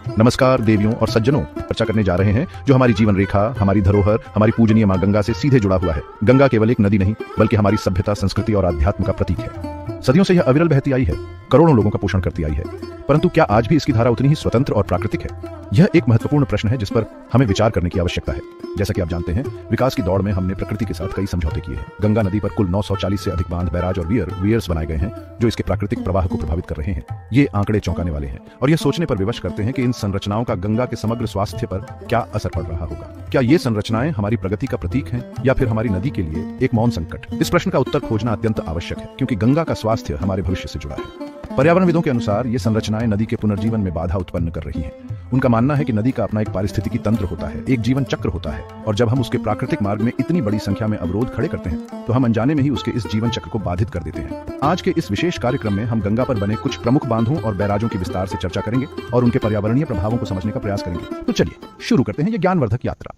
नमस्कार देवियों और सज्जनों, चर्चा करने जा रहे हैं जो हमारी जीवन रेखा, हमारी धरोहर, हमारी पूजनीय मां गंगा से सीधे जुड़ा हुआ है। गंगा केवल एक नदी नहीं बल्कि हमारी सभ्यता, संस्कृति और अध्यात्म का प्रतीक है। सदियों से यह अविरल बहती आई है, करोड़ों लोगों का पोषण करती आई है, परंतु क्या आज भी इसकी धारा उतनी ही स्वतंत्र और प्राकृतिक है? यह एक महत्वपूर्ण प्रश्न है जिस पर हमें विचार करने की आवश्यकता है। जैसा कि आप जानते हैं, विकास की दौड़ में हमने प्रकृति के साथ कई समझौते किए हैं। गंगा नदी पर कुल 940 से अधिक बांध, बैराज और वियर्स बनाए गए हैं जो इसके प्राकृतिक प्रवाह को प्रभावित कर रहे हैं। ये आंकड़े चौंकाने वाले हैं और यह सोचने पर विवश करते हैं कि इन संरचनाओं का गंगा के समग्र स्वास्थ्य पर क्या असर पड़ रहा होगा। क्या ये संरचनाएं हमारी प्रगति का प्रतीक हैं या फिर हमारी नदी के लिए एक मौन संकट? इस प्रश्न का उत्तर खोजना अत्यंत आवश्यक है, क्योंकि गंगा का स्वास्थ्य हमारे भविष्य से जुड़ा है। पर्यावरणविदों के अनुसार ये संरचनाएं नदी के पुनर्जीवन में बाधा उत्पन्न कर रही हैं। उनका मानना है कि नदी का अपना एक पारिस्थितिकी तंत्र होता है, एक जीवन चक्र होता है, और जब हम उसके प्राकृतिक मार्ग में इतनी बड़ी संख्या में अवरोध खड़े करते हैं तो हम अनजाने में ही उसके इस जीवन चक्र को बाधित कर देते हैं। आज के इस विशेष कार्यक्रम में हम गंगा पर बने कुछ प्रमुख बांधों और बैराजों की विस्तार से चर्चा करेंगे और उनके पर्यावरणीय प्रभावों को समझने का प्रयास करेंगे। तो चलिए शुरू करते हैं ये ज्ञानवर्धक यात्रा।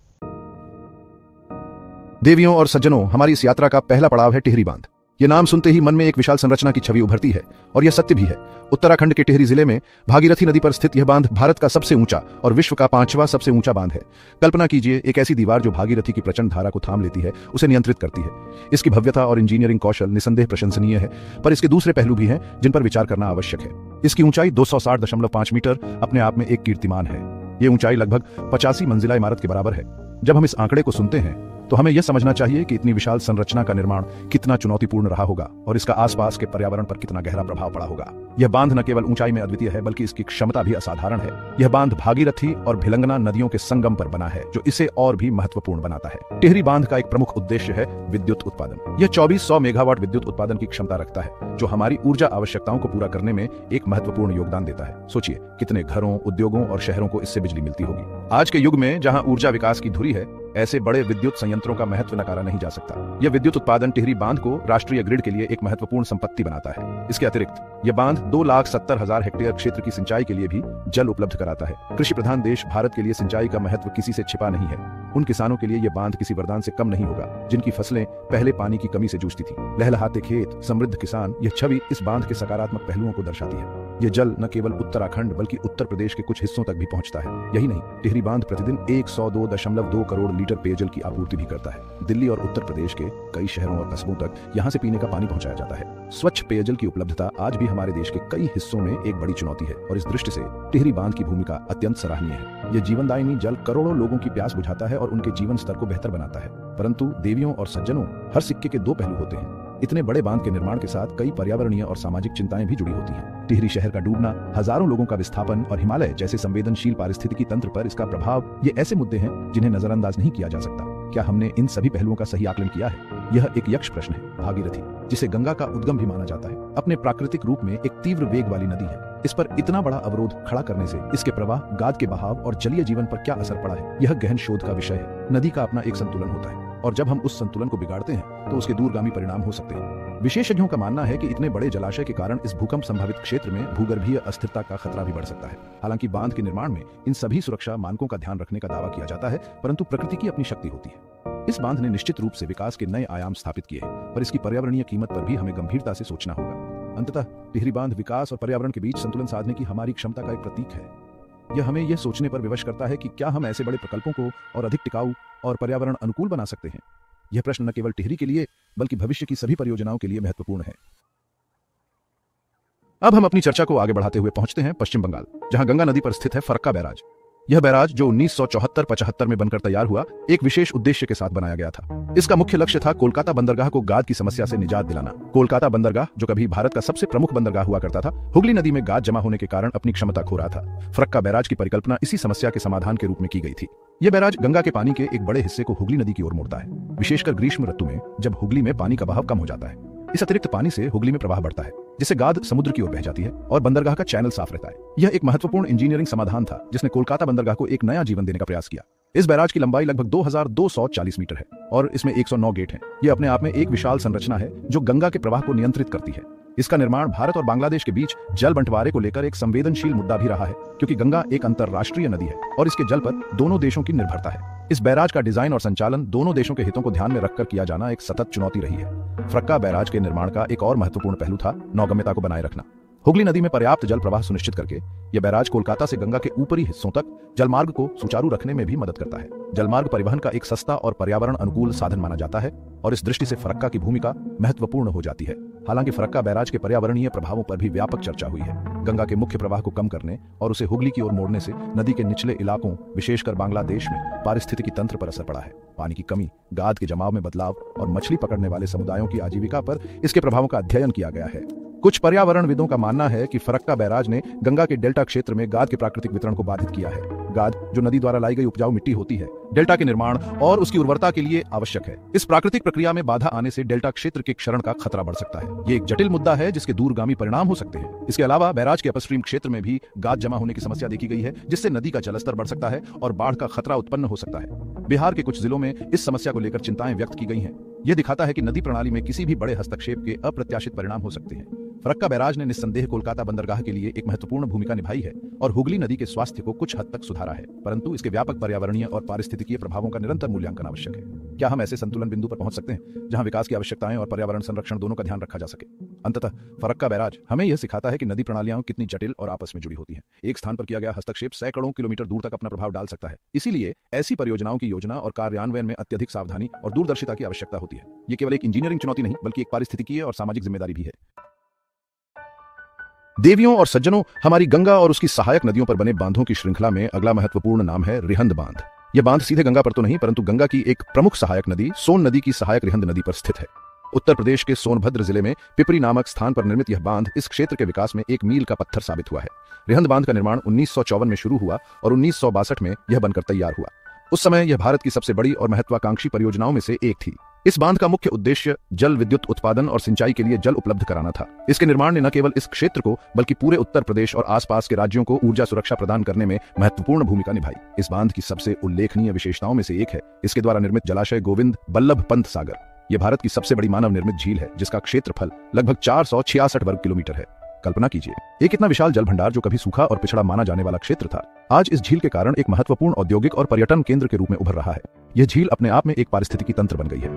देवियों और सज्जनों, हमारी इस यात्रा का पहला पड़ाव है टिहरी बांध। ये नाम सुनते ही मन में एक विशाल संरचना की छवि उभरती है, और यह सत्य भी है। उत्तराखंड के टिहरी जिले में भागीरथी नदी पर स्थित यह बांध भारत का सबसे ऊंचा और विश्व का 5वां सबसे ऊंचा बांध है। कल्पना कीजिए, एक ऐसी दीवार जो भागीरथी की प्रचंड धारा को थाम लेती है, उसे नियंत्रित करती है। इसकी भव्यता और इंजीनियरिंग कौशल निसंदेह प्रशंसनीय है, पर इसके दूसरे पहलू भी हैं जिन पर विचार करना आवश्यक है। इसकी ऊंचाई 260.5 मीटर अपने आप में एक कीर्तिमान है। ये ऊंचाई लगभग 85 मंजिला इमारत के बराबर है। जब हम इस आंकड़े को सुनते हैं तो हमें यह समझना चाहिए कि इतनी विशाल संरचना का निर्माण कितना चुनौतीपूर्ण रहा होगा और इसका आसपास के पर्यावरण पर कितना गहरा प्रभाव पड़ा होगा। यह बांध न केवल ऊंचाई में अद्वितीय है बल्कि इसकी क्षमता भी असाधारण है। यह बांध भागीरथी और भिलंगना नदियों के संगम पर बना है, जो इसे और भी महत्वपूर्ण बनाता है। टिहरी बांध का एक प्रमुख उद्देश्य है विद्युत उत्पादन। यह 2400 मेगावाट विद्युत उत्पादन की क्षमता रखता है, जो हमारी ऊर्जा आवश्यकताओं को पूरा करने में एक महत्वपूर्ण योगदान देता है। सोचिए, कितने घरों, उद्योगों और शहरों को इससे बिजली मिलती होगी। आज के युग में जहां ऊर्जा विकास की धुरी है, ऐसे बड़े विद्युत संयंत्रों का महत्व नकारा नहीं जा सकता। यह विद्युत उत्पादन टिहरी बांध को राष्ट्रीय ग्रिड के लिए एक महत्वपूर्ण संपत्ति बनाता है। इसके अतिरिक्त यह बांध 2,70,000 हेक्टेयर क्षेत्र की सिंचाई के लिए भी जल उपलब्ध कराता है। कृषि प्रधान देश भारत के लिए सिंचाई का महत्व किसी से छिपा नहीं है। उन किसानों के लिए यह बांध किसी वरदान से कम नहीं होगा जिनकी फसलें पहले पानी की कमी से जूझती थी। लहलहाते खेत, समृद्ध किसान, यह छवि इस बांध के सकारात्मक पहलुओं को दर्शाती है। यह जल न केवल उत्तराखंड बल्कि उत्तर प्रदेश के कुछ हिस्सों तक भी पहुंचता है। यही नहीं, टिहरी बांध प्रतिदिन 102.2 करोड़ लीटर पेयजल की आपूर्ति भी करता है। दिल्ली और उत्तर प्रदेश के कई शहरों और कस्बों तक यहां से पीने का पानी पहुंचाया जाता है। स्वच्छ पेयजल की उपलब्धता आज भी हमारे देश के कई हिस्सों में एक बड़ी चुनौती है, और इस दृष्टि से टिहरी बांध की भूमिका अत्यंत सराहनीय है। यह जीवनदायिनी जल करोड़ों लोगों की प्यास बुझाता है और उनके जीवन स्तर को बेहतर बनाता है। परंतु देवियों और सज्जनों, हर सिक्के के दो पहलू होते हैं। इतने बड़े बांध के निर्माण के साथ कई पर्यावरणीय और सामाजिक चिंताएं भी जुड़ी होती हैं। टिहरी शहर का डूबना, हजारों लोगों का विस्थापन और हिमालय जैसे संवेदनशील पारिस्थितिकी तंत्र पर इसका प्रभाव, ये ऐसे मुद्दे हैं जिन्हें नजरअंदाज नहीं किया जा सकता। क्या हमने इन सभी पहलुओं का सही आकलन किया है? यह एक यक्ष प्रश्न है। भागीरथी, जिसे गंगा का उद्गम भी माना जाता है, अपने प्राकृतिक रूप में एक तीव्र वेग वाली नदी है। इस पर इतना बड़ा अवरोध खड़ा करने से इसके प्रवाह, गाद के बहाव और जलीय जीवन पर क्या असर पड़ा है, यह गहन शोध का विषय है। नदी का अपना एक संतुलन होता है, और जब हम उस संतुलन को बिगाड़ते हैं तो उसके दूरगामी परिणाम हो सकते हैं। विशेषज्ञों का मानना है कि इतने बड़े जलाशय के कारण इस भूकंप संभावित क्षेत्र में भूगर्भीय अस्थिरता का खतरा भी बढ़ सकता है। हालांकि बांध के निर्माण में इन सभी सुरक्षा मानकों का ध्यान रखने का दावा किया जाता है, परंतु प्रकृति की अपनी शक्ति होती है। इस बांध ने निश्चित रूप से विकास के नए आयाम स्थापित किए हैं, पर इसकी पर्यावरणीय कीमत पर भी हमें गंभीरता से सोचना होगा। अंततः टिहरी बांध विकास और पर्यावरण के बीच संतुलन साधने की हमारी क्षमता का एक प्रतीक है। यह हमें यह सोचने पर विवश करता है कि क्या हम ऐसे बड़े प्रकल्पों को और अधिक टिकाऊ और पर्यावरण अनुकूल बना सकते हैं। यह प्रश्न न केवल टिहरी के लिए बल्कि भविष्य की सभी परियोजनाओं के लिए महत्वपूर्ण है। अब हम अपनी चर्चा को आगे बढ़ाते हुए पहुंचते हैं पश्चिम बंगाल, जहां गंगा नदी पर स्थित है फरक्का बैराज। यह बैराज, जो 1974-75 में बनकर तैयार हुआ, एक विशेष उद्देश्य के साथ बनाया गया था। इसका मुख्य लक्ष्य था कोलकाता बंदरगाह को गाद की समस्या से निजात दिलाना। कोलकाता बंदरगाह, जो कभी भारत का सबसे प्रमुख बंदरगाह हुआ करता था, हुगली नदी में गाद जमा होने के कारण अपनी क्षमता खो रहा था। फरक्का बैराज की परिकल्पना इसी समस्या के समाधान के रूप में की गई थी। यह बैराज गंगा के पानी के एक बड़े हिस्से को हुगली नदी की ओर मोड़ता है, विशेषकर ग्रीष्म ऋतु में, जब हुगली में पानी का बहाव कम हो जाता है। इस अतिरिक्त पानी से हुगली में प्रवाह बढ़ता है, जिससे गाद समुद्र की ओर बह जाती है और बंदरगाह का चैनल साफ रहता है। यह एक महत्वपूर्ण इंजीनियरिंग समाधान था जिसने कोलकाता बंदरगाह को एक नया जीवन देने का प्रयास किया। इस बैराज की लंबाई लगभग 2240 मीटर है और इसमें 109 गेट हैं। यह अपने आप में एक विशाल संरचना है जो गंगा के प्रवाह को नियंत्रित करती है। इसका निर्माण भारत और बांग्लादेश के बीच जल बंटवारे को लेकर एक संवेदनशील मुद्दा भी रहा है, क्योंकि गंगा एक अंतर्राष्ट्रीय नदी है और इसके जल पर दोनों देशों की निर्भरता है। इस बैराज का डिजाइन और संचालन दोनों देशों के हितों को ध्यान में रखकर किया जाना एक सतत चुनौती रही है। फरक्का बैराज के निर्माण का एक और महत्वपूर्ण पहलू था नौगम्यता को बनाए रखना। हुगली नदी में पर्याप्त जल प्रवाह सुनिश्चित करके यह बैराज कोलकाता से गंगा के ऊपरी हिस्सों तक जलमार्ग को सुचारू रखने में भी मदद करता है। जलमार्ग परिवहन का एक सस्ता और पर्यावरण अनुकूल साधन माना जाता है और इस दृष्टि से फरक्का की भूमिका महत्वपूर्ण हो जाती है। हालांकि फरक्का बैराज के पर्यावरणीय प्रभावों पर भी व्यापक चर्चा हुई है। गंगा के मुख्य प्रवाह को कम करने और उसे हुगली की ओर मोड़ने से नदी के निचले इलाकों, विशेषकर बांग्लादेश में पारिस्थितिकी तंत्र पर असर पड़ा है। पानी की कमी, गाद के जमाव में बदलाव और मछली पकड़ने वाले समुदायों की आजीविका पर इसके प्रभावों का अध्ययन किया गया है। कुछ पर्यावरणविदों का मानना है कि फरक्का बैराज ने गंगा के डेल्टा क्षेत्र में गाद के प्राकृतिक वितरण को बाधित किया है। गाद, जो नदी द्वारा लाई गई उपजाऊ मिट्टी होती है, डेल्टा के निर्माण और उसकी उर्वरता के लिए आवश्यक है। इस प्राकृतिक प्रक्रिया में बाधा आने से डेल्टा क्षेत्र के क्षरण का खतरा बढ़ सकता है। ये एक जटिल मुद्दा है जिसके दूरगामी परिणाम हो सकते हैं। इसके अलावा बैराज के अपस्ट्रीम क्षेत्र में भी गाद जमा होने की समस्या देखी गई है, जिससे नदी का जलस्तर बढ़ सकता है और बाढ़ का खतरा उत्पन्न हो सकता है। बिहार के कुछ जिलों में इस समस्या को लेकर चिंताएं व्यक्त की गई हैं। यह दिखाता है कि नदी प्रणाली में किसी भी बड़े हस्तक्षेप के अप्रत्याशित परिणाम हो सकते हैं। फरक्का बैराज ने निस्संदेह कोलकाता बंदरगाह के लिए एक महत्वपूर्ण भूमिका निभाई है और हुगली नदी के स्वास्थ्य को कुछ हद तक सुधारा है, परंतु इसके व्यापक पर्यावरणीय और पारिस्थितिकीय प्रभावों का निरंतर मूल्यांकन आवश्यक है। क्या हम ऐसे संतुलन बिंदु पर पहुंच सकते हैं जहां विकास की आवश्यकताएं और पर्यावरण संरक्षण दोनों का ध्यान रखा जा सके? अंततः फरक्का बैराज हमें यह सिखाता है कि नदी प्रणालियां कितनी जटिल और आपस में जुड़ी होती हैं। एक स्थान पर किया गया हस्तक्षेप सैकड़ों किलोमीटर दूर तक अपना प्रभाव डाल सकता है। इसीलिए ऐसी परियोजनाओं की योजना और कार्यान्वयन में अत्यधिक सावधानी और दूरदर्शिता की आवश्यकता होती है। ये केवल एक इंजीनियरिंग चुनौती नहीं, बल्कि एक पारिस्थितिकीय और सामाजिक जिम्मेदारी भी है। देवियों और सज्जनों, हमारी गंगा और उसकी सहायक नदियों पर बने बांधों की श्रृंखला में अगला महत्वपूर्ण नाम है रिहंद बांध। यह बांध सीधे गंगा पर तो नहीं, परंतु गंगा की एक प्रमुख सहायक नदी सोन नदी की सहायक रिहंद नदी पर स्थित है। उत्तर प्रदेश के सोनभद्र जिले में पिपरी नामक स्थान पर निर्मित यह बांध इस क्षेत्र के विकास में एक मील का पत्थर साबित हुआ है। रिहंद बांध का निर्माण 1954 में शुरू हुआ और 1962 में यह बनकर तैयार हुआ। उस समय यह भारत की सबसे बड़ी और महत्वाकांक्षी परियोजनाओं में से एक थी। इस बांध का मुख्य उद्देश्य जल विद्युत उत्पादन और सिंचाई के लिए जल उपलब्ध कराना था। इसके निर्माण ने न केवल इस क्षेत्र को बल्कि पूरे उत्तर प्रदेश और आसपास के राज्यों को ऊर्जा सुरक्षा प्रदान करने में महत्वपूर्ण भूमिका निभाई। इस बांध की सबसे उल्लेखनीय विशेषताओं में से एक है इसके द्वारा निर्मित जलाशय गोविंद बल्लभ पंत सागर। यह भारत की सबसे बड़ी मानव निर्मित झील है, जिसका क्षेत्रफल लगभग 466 वर्ग किलोमीटर है। कल्पना कीजिए, एक इतना विशाल जल भंडार जो कभी सूखा और पिछड़ा माना जाने वाला क्षेत्र था, आज इस झील के कारण एक महत्वपूर्ण औद्योगिक और पर्यटन केंद्र के रूप में उभर रहा है। यह झील अपने आप में एक पारिस्थितिकी तंत्र बन गई है।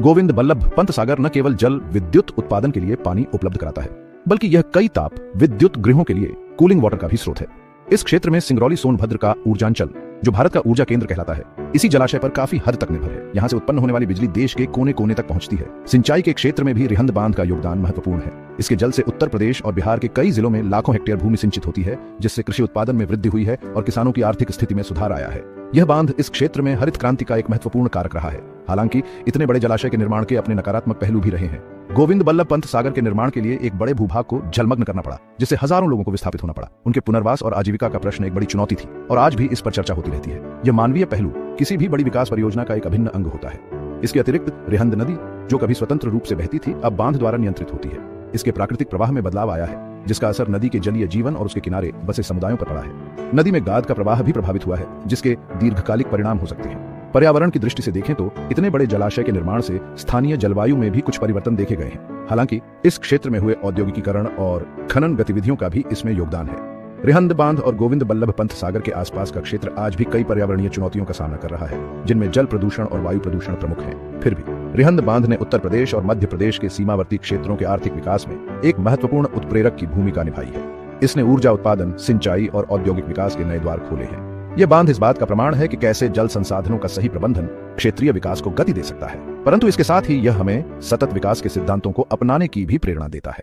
गोविंद बल्लभ पंत सागर न केवल जल विद्युत उत्पादन के लिए पानी उपलब्ध कराता है, बल्कि यह कई ताप विद्युत गृहों के लिए कूलिंग वाटर का भी स्रोत है। इस क्षेत्र में सिंगरौली सोनभद्र का ऊर्जांचल, जो भारत का ऊर्जा केंद्र कहलाता है, इसी जलाशय पर काफी हद तक निर्भर है। यहाँ से उत्पन्न होने वाली बिजली देश के कोने कोने तक पहुंचती है। सिंचाई के क्षेत्र में भी रिहंद बांध का योगदान महत्वपूर्ण है। इसके जल से उत्तर प्रदेश और बिहार के कई जिलों में लाखों हेक्टेयर भूमि सिंचित होती है, जिससे कृषि उत्पादन में वृद्धि हुई है और किसानों की आर्थिक स्थिति में सुधार आया है। यह बांध इस क्षेत्र में हरित क्रांति का एक महत्वपूर्ण कारक रहा है। हालांकि इतने बड़े जलाशय के निर्माण के अपने नकारात्मक पहलू भी रहे हैं। गोविंद बल्लभ पंत सागर के निर्माण के लिए एक बड़े भूभाग को जलमग्न करना पड़ा, जिससे हजारों लोगों को विस्थापित होना पड़ा। उनके पुनर्वास और आजीविका का प्रश्न एक बड़ी चुनौती थी और आज भी इस पर चर्चा होती रहती है। यह मानवीय पहलू किसी भी बड़ी विकास परियोजना का एक अभिन्न अंग होता है। इसके अतिरिक्त रिहंद नदी, जो कभी स्वतंत्र रूप से बहती थी, अब बांध द्वारा नियंत्रित होती है। इसके प्राकृतिक प्रवाह में बदलाव आया है, जिसका असर नदी के जलीय जीवन और उसके किनारे बसे समुदायों पर पड़ा है। नदी में गाद का प्रवाह भी प्रभावित हुआ है, जिसके दीर्घकालिक परिणाम हो सकते हैं। पर्यावरण की दृष्टि से देखें तो इतने बड़े जलाशय के निर्माण से स्थानीय जलवायु में भी कुछ परिवर्तन देखे गए हैं। हालांकि इस क्षेत्र में हुए औद्योगिकीकरण और खनन गतिविधियों का भी इसमें योगदान है। रिहंद बांध और गोविंद बल्लभ पंत सागर के आसपास का क्षेत्र आज भी कई पर्यावरणीय चुनौतियों का सामना कर रहा है, जिनमें जल प्रदूषण और वायु प्रदूषण प्रमुख हैं। फिर भी रिहंद बांध ने उत्तर प्रदेश और मध्य प्रदेश के सीमावर्ती क्षेत्रों के आर्थिक विकास में एक महत्वपूर्ण उत्प्रेरक की भूमिका निभाई है। इसने ऊर्जा उत्पादन, सिंचाई और औद्योगिक विकास के नए द्वार खोले हैं। यह बांध इस बात का प्रमाण है कि कैसे जल संसाधनों का सही प्रबंधन क्षेत्रीय विकास को गति दे सकता है, परंतु इसके साथ ही यह हमें सतत विकास के सिद्धांतों को अपनाने की भी प्रेरणा देता है।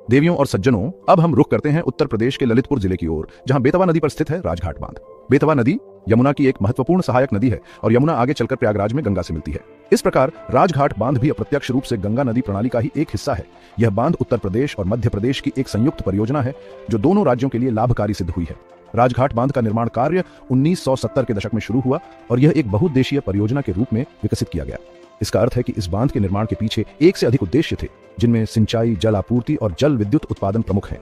देवियों और सज्जनों, अब हम रुख करते हैं उत्तर प्रदेश के ललितपुर जिले की ओर, जहां बेतवा नदी पर स्थित है राजघाट बांध। बेतवा नदी यमुना की एक महत्वपूर्ण सहायक नदी है और यमुना आगे चलकर प्रयागराज में गंगा से मिलती है। इस प्रकार राजघाट बांध भी अप्रत्यक्ष रूप से गंगा नदी प्रणाली का ही एक हिस्सा है। यह बांध उत्तर प्रदेश और मध्य प्रदेश की एक संयुक्त परियोजना है, जो दोनों राज्यों के लिए लाभकारी सिद्ध हुई है। राजघाट बांध का निर्माण कार्य 1970 के दशक में शुरू हुआ और यह एक बहुउद्देशीय परियोजना के रूप में विकसित किया गया। इसका अर्थ है कि इस बांध के निर्माण के पीछे एक से अधिक उद्देश्य थे, जिनमें सिंचाई, जल आपूर्ति और जल विद्युत उत्पादन प्रमुख हैं।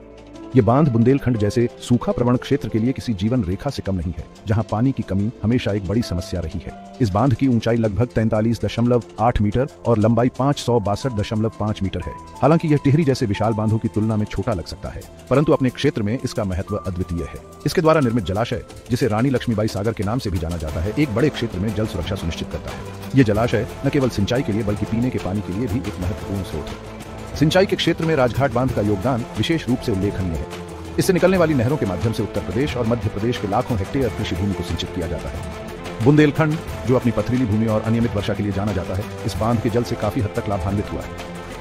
ये बांध बुंदेलखंड जैसे सूखा प्रवण क्षेत्र के लिए किसी जीवन रेखा से कम नहीं है, जहां पानी की कमी हमेशा एक बड़ी समस्या रही है। इस बांध की ऊंचाई लगभग 43.8 मीटर और लंबाई 562.5 मीटर है। हालांकि यह टिहरी जैसे विशाल बांधों की तुलना में छोटा लग सकता है, परंतु अपने क्षेत्र में इसका महत्व अद्वितीय है। इसके द्वारा निर्मित जलाशय, जिसे रानी लक्ष्मीबाई सागर के नाम से भी जाना जाता है, एक बड़े क्षेत्र में जल सुरक्षा सुनिश्चित करता है। यह जलाशय न केवल सिंचाई के लिए बल्कि पीने के पानी के लिए भी एक महत्वपूर्ण स्रोत है। सिंचाई के क्षेत्र में राजघाट बांध का योगदान विशेष रूप से उल्लेखनीय है। इससे निकलने वाली नहरों के माध्यम से उत्तर प्रदेश और मध्य प्रदेश के लाखों हेक्टेयर कृषि भूमि को सिंचित किया जाता है। बुंदेलखंड, जो अपनी पथरीली भूमि और अनियमित वर्षा के लिए जाना जाता है, इस बांध के जल से काफी हद तक लाभान्वित हुआ है।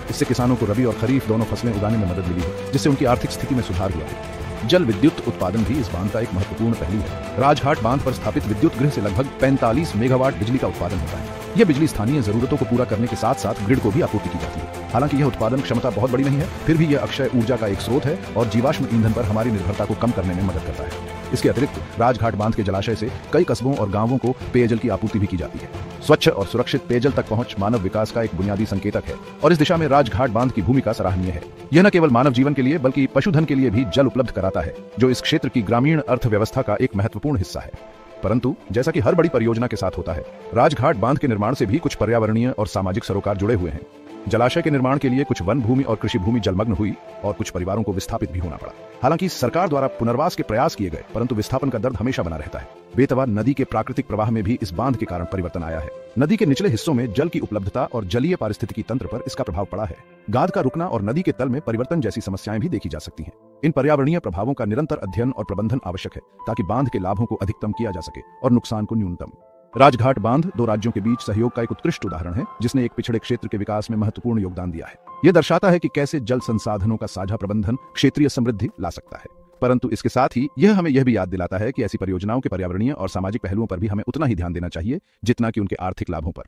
इससे किसानों को रबी और खरीफ दोनों फसलें उगाने में मदद मिली है, जिससे उनकी आर्थिक स्थिति में सुधार हुआ है। जल विद्युत उत्पादन भी इस बांध का एक महत्वपूर्ण पहलू है। राजघाट बांध पर स्थापित विद्युत गृह से लगभग 45 मेगावाट बिजली का उत्पादन होता है। यह बिजली स्थानीय जरूरतों को पूरा करने के साथ साथ ग्रिड को भी आपूर्ति की जाती है। हालांकि यह उत्पादन क्षमता बहुत बड़ी नहीं है, फिर भी यह अक्षय ऊर्जा का एक स्रोत है और जीवाश्म ईंधन पर हमारी निर्भरता को कम करने में मदद करता है। इसके अतिरिक्त राजघाट बांध के जलाशय से कई कस्बों और गांवों को पेयजल की आपूर्ति भी की जाती है। स्वच्छ और सुरक्षित पेयजल तक पहुंच मानव विकास का एक बुनियादी संकेतक है और इस दिशा में राजघाट बांध की भूमिका सराहनीय है। यह न केवल मानव जीवन के लिए बल्कि पशुधन के लिए भी जल उपलब्ध कराता है, जो इस क्षेत्र की ग्रामीण अर्थव्यवस्था का एक महत्वपूर्ण हिस्सा है। परंतु जैसा कि हर बड़ी परियोजना के साथ होता है, राजघाट बांध के निर्माण से भी कुछ पर्यावरणीय और सामाजिक सरोकार जुड़े हुए हैं। जलाशय के निर्माण के लिए कुछ वन भूमि और कृषि भूमि जलमग्न हुई और कुछ परिवारों को विस्थापित भी होना पड़ा। हालांकि सरकार द्वारा पुनर्वास के प्रयास किए गए, परंतु विस्थापन का दर्द हमेशा बना रहता है। बेतवा नदी के प्राकृतिक प्रवाह में भी इस बांध के कारण परिवर्तन आया है। नदी के निचले हिस्सों में जल की उपलब्धता और जलीय पारिस्थितिकी तंत्र पर इसका प्रभाव पड़ा है। गाद का रुकना और नदी के तल में परिवर्तन जैसी समस्याएं भी देखी जा सकती हैं। इन पर्यावरणीय प्रभावों का निरंतर अध्ययन और प्रबंधन आवश्यक है, ताकि बांध के लाभों को अधिकतम किया जा सके और नुकसान को न्यूनतम। राजघाट बांध दो राज्यों के बीच सहयोग का एक उत्कृष्ट उदाहरण है, जिसने एक पिछड़े क्षेत्र के विकास में महत्वपूर्ण योगदान दिया है। यह दर्शाता है कि कैसे जल संसाधनों का साझा प्रबंधन क्षेत्रीय समृद्धि ला सकता है। परंतु इसके साथ ही यह हमें यह भी याद दिलाता है कि ऐसी परियोजनाओं के पर्यावरणीय और सामाजिक पहलुओं पर भी हमें उतना ही ध्यान देना चाहिए जितना कि उनके आर्थिक लाभों पर।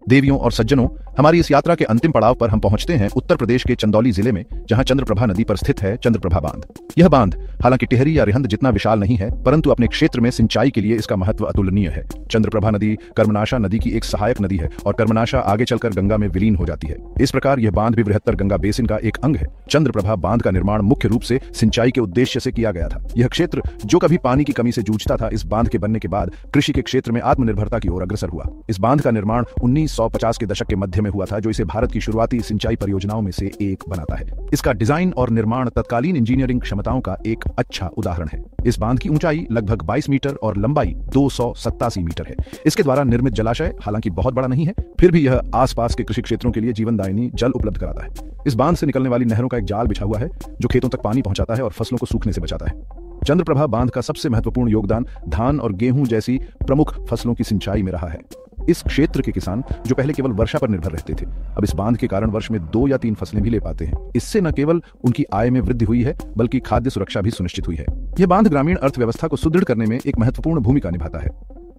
देवियों और सज्जनों, हमारी इस यात्रा के अंतिम पड़ाव पर हम पहुंचते हैं उत्तर प्रदेश के चंदौली जिले में, जहां चंद्रप्रभा नदी पर स्थित है चंद्रप्रभा बांध। यह बांध हालांकि टिहरी या रिहंद जितना विशाल नहीं है, परंतु अपने क्षेत्र में सिंचाई के लिए इसका महत्व अतुलनीय है। चंद्रप्रभा नदी कर्मनाशा नदी की एक सहायक नदी है और कर्मनाशा आगे चलकर गंगा में विलीन हो जाती है। इस प्रकार यह बांध भी बृहत्तर गंगा बेसिन का एक अंग है। चंद्रप्रभा बांध का निर्माण मुख्य रूप से सिंचाई के उद्देश्य से किया गया था। यह क्षेत्र, जो कभी पानी की कमी से जूझता था, इस बांध के बनने के बाद कृषि के क्षेत्र में आत्मनिर्भरता की ओर अग्रसर हुआ। इस बांध का निर्माण 1950 के दशक के मध्य में हुआ था, जो इसे भारत की शुरुआती सिंचाई परियोजनाओं में से एक बनाता है। इसका डिजाइन और निर्माण तत्कालीन इंजीनियरिंग क्षमताओं का एक अच्छा उदाहरण है। इस बांध की ऊंचाई लगभग 22 मीटर और लंबाई 287 मीटर है। इसके द्वारा निर्मित जलाशय हालांकि बहुत बड़ा नहीं है, फिर भी यह आसपास के कृषि क्षेत्रों के लिए जीवनदायिनी जल उपलब्ध कराता है। इस बांध से निकलने वाली नहरों का एक जाल बिछा हुआ है, जो खेतों तक पानी पहुंचाता है और फसलों को सूखने से बचाता है। चंद्रप्रभा बांध का सबसे महत्वपूर्ण योगदान धान और गेहूं जैसी प्रमुख फसलों की सिंचाई में रहा है। इस क्षेत्र के किसान, जो पहले केवल वर्षा पर निर्भर रहते थे, अब इस बांध के कारण वर्ष में 2 या 3 फसलें भी ले पाते हैं। इससे न केवल उनकी आय में वृद्धि हुई है, बल्कि खाद्य सुरक्षा भी सुनिश्चित हुई है। यह बांध ग्रामीण अर्थव्यवस्था को सुदृढ़ करने में एक महत्वपूर्ण भूमिका निभाता है।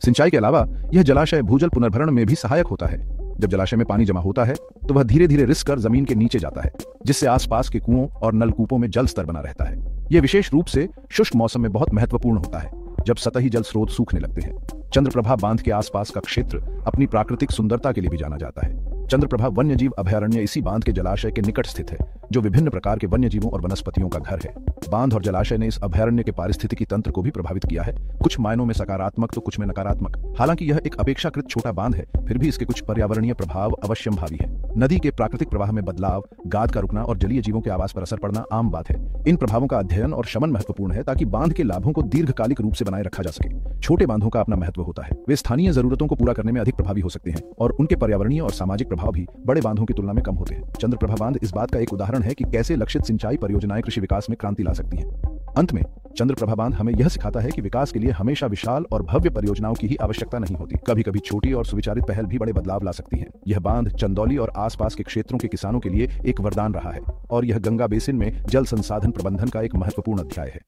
सिंचाई के अलावा यह जलाशय भूजल पुनर्भरण में भी सहायक होता है। जब जलाशय में पानी जमा होता है, तो वह धीरे धीरे रिस कर जमीन के नीचे जाता है, जिससे आसपास के कुओं और नलकूपों में जल स्तर बना रहता है। यह विशेष रूप से शुष्क मौसम में बहुत महत्वपूर्ण होता है, जब सतही जल स्रोत सूखने लगते हैं। चंद्रप्रभा बांध के आसपास का क्षेत्र अपनी प्राकृतिक सुंदरता के लिए भी जाना जाता है। चंद्रप्रभा वन्यजीव अभयारण्य इसी बांध के जलाशय के निकट स्थित है, जो विभिन्न प्रकार के वन्यजीवों और वनस्पतियों का घर है। बांध और जलाशय ने इस अभयारण्य के पारिस्थितिकी तंत्र को भी प्रभावित किया है, कुछ मायनों में सकारात्मक तो कुछ में नकारात्मक। हालांकि यह एक अपेक्षाकृत छोटा बांध है, फिर भी इसके कुछ पर्यावरणीय प्रभाव अवश्यंभावी है। नदी के प्राकृतिक प्रवाह में बदलाव, गाद का रुकना और जलीय जीवों के आवास पर असर पड़ना आम बात है। इन प्रभावों का अध्ययन और शमन महत्वपूर्ण है, ताकि बांध के लाभों को दीर्घकालिक रूप से बनाए रखा जा सके। छोटे बांधों का अपना महत्व होता है, वे स्थानीय जरूरतों को पूरा करने में अधिक प्रभावी हो सकते हैं और उनके पर्यावरणीय और सामाजिक प्रभाव भी बड़े बांधों की तुलना में कम होते हैं। चंद्रप्रभा बांध इस बात का एक उदाहरण है कि कैसे लक्षित सिंचाई परियोजनाएं कृषि विकास में क्रांति ला सकती हैं। अंत में चंद्रप्रभा बांध हमें यह सिखाता है कि विकास के लिए हमेशा विशाल और भव्य परियोजनाओं की ही आवश्यकता नहीं होती। कभी कभी छोटी और सुविचारित पहल भी बड़े बदलाव ला सकती है। यह बांध चंदौली और आसपास के क्षेत्रों के किसानों के लिए एक वरदान रहा है और यह गंगा बेसिन में जल संसाधन प्रबंधन का एक महत्वपूर्ण अध्याय है।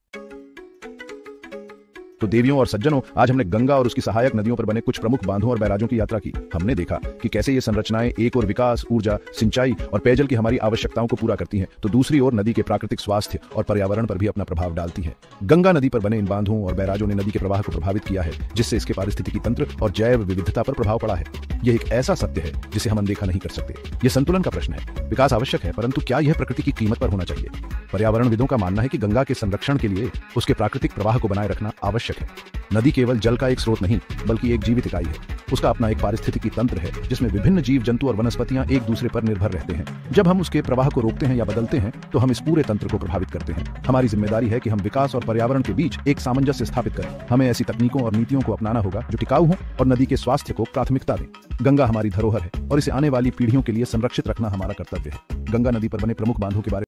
तो देवियों और सज्जनों, आज हमने गंगा और उसकी सहायक नदियों पर बने कुछ प्रमुख बांधों और बैराजों की यात्रा की। हमने देखा कि कैसे ये संरचनाएं एक ओर विकास, ऊर्जा, सिंचाई और पेयजल की हमारी आवश्यकताओं को पूरा करती हैं, तो दूसरी ओर नदी के प्राकृतिक स्वास्थ्य और पर्यावरण पर भी अपना प्रभाव डालती हैं। गंगा नदी पर बने इन बांधों और बैराजों ने नदी के प्रवाह को प्रभावित किया है, जिससे इसके पारिस्थितिकी तंत्र और जैव विविधता पर प्रभाव पड़ा है। यह एक ऐसा सत्य है जिसे हम अनदेखा नहीं कर सकते। यह संतुलन का प्रश्न है। विकास आवश्यक है, परंतु क्या यह प्रकृति की कीमत पर होना चाहिए? पर्यावरणविदों का मानना है कि गंगा के संरक्षण के लिए उसके प्राकृतिक प्रवाह को बनाए रखना आवश्यक आवश्यक है। नदी केवल जल का एक स्रोत नहीं, बल्कि एक जीवित इकाई है। उसका अपना एक पारिस्थितिकी तंत्र है, जिसमें विभिन्न जीव जंतु और वनस्पतियां एक दूसरे पर निर्भर रहते हैं। जब हम उसके प्रवाह को रोकते हैं या बदलते हैं, तो हम इस पूरे तंत्र को प्रभावित करते हैं। हमारी जिम्मेदारी है कि हम विकास और पर्यावरण के बीच एक सामंजस्य स्थापित करें। हमें ऐसी तकनीकों और नीतियों को अपनाना होगा जो टिकाऊ हों और नदी के स्वास्थ्य को प्राथमिकता दें। गंगा हमारी धरोहर है और इसे आने वाली पीढ़ियों के लिए संरक्षित रखना हमारा कर्तव्य है। गंगा नदी पर बने प्रमुख बांधों के बारे